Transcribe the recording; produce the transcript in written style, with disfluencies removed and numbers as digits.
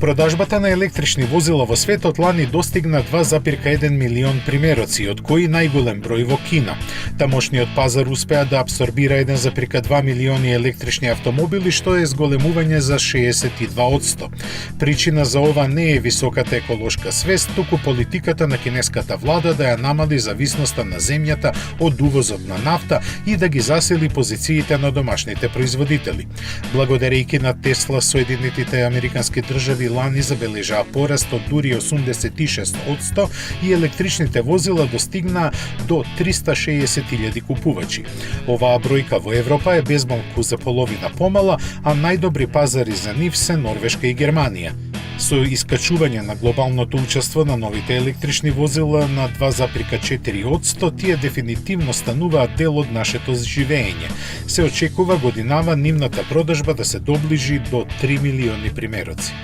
Продажбата на електрични возила во светот лани достигна 2,1 милион примероци, од кои најголем број во Кина. Тамошниот пазар успеа да абсорбира 1,2 милиони електрични автомобили, што е зголемување за 62%. Причина за ова не е високата еколошка свест, туку политиката на кинеската влада да ја намали зависноста на земјата од увозот на нафта и да ги засили позициите на домашните производители. Благодарејќи на Тесла, Соединетите американски држави лани забележаа пораст од дури 86% и електричните возила достигнаа до 360.000 купувачи. Оваа бројка во Европа е безмалку за половина помала, а најдобри пазари за нив се Норвешка и Германија. Со искачување на глобалното учество на новите електрични возила на 2,4%, тие дефинитивно стануваат дел од нашето живеење. Се очекува годинава нивната продажба да се доближи до 3 милиони примероци.